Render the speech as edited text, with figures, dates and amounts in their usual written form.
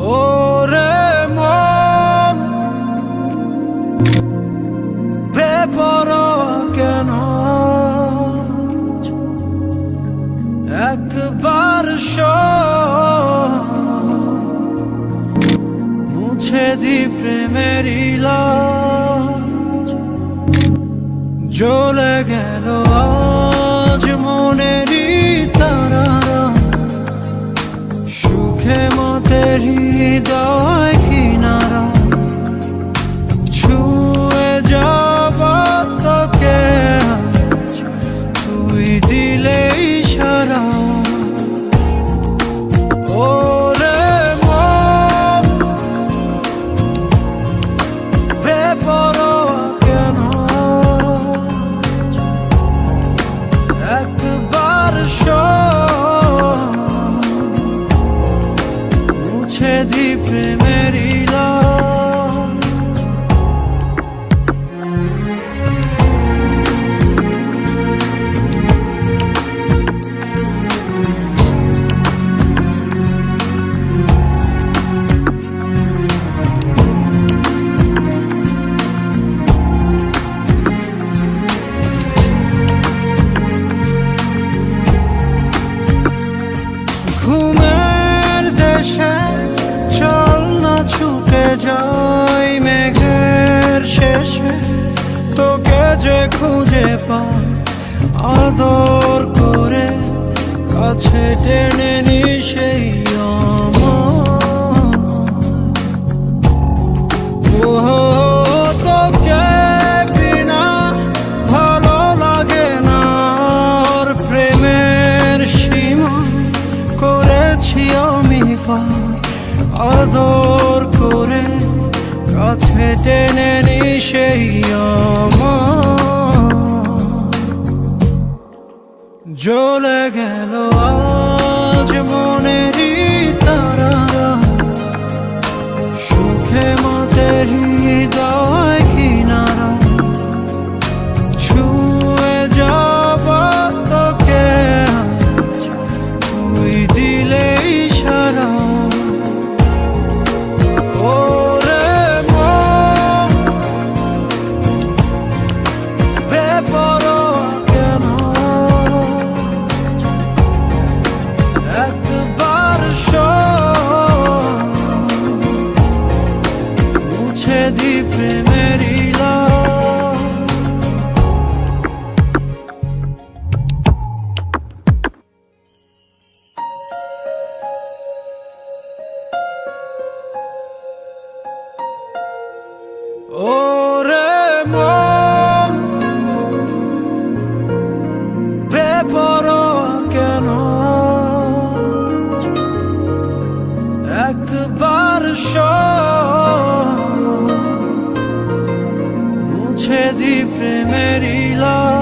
ওরে মন বেপরোয়া কেন একবার মুছে দি প্রেমের ইলাজ জ্বলে গেল আজ মনেরই তারারা সুখে মতের হৃদয় কিনারা ছুঁয়ে যাব তোকে আজ তুই দিলে ইশারা ওরে মন বেপরোয়া কেন একবার মুছে দি প্রেমের ইলাজ ঘুমের দেশে চল না ছুটে যাই মেঘের শেষে তোকে যে খুঁজে পাই আদর করে কাছে টেনে নি সেই তোকে বিনা ভালো লাগে না ওর প্রেমের সীমা করেছি আমি পার আদর করে কাছে টেনে নি সেই জ্বলে গেল আজ মনেরই তারারা সুখে মতের হৃদয় কিনারা ছুঁয়ে যাব তোকে আজ তুই দিলে ইশারা ওরে মন বেপরোয়া কেন একবার মুছে দি প্রেমের ইলাজ ওরে মন বেপরোয়া কেন একবার মুছে দি প্রেমের ইলাজ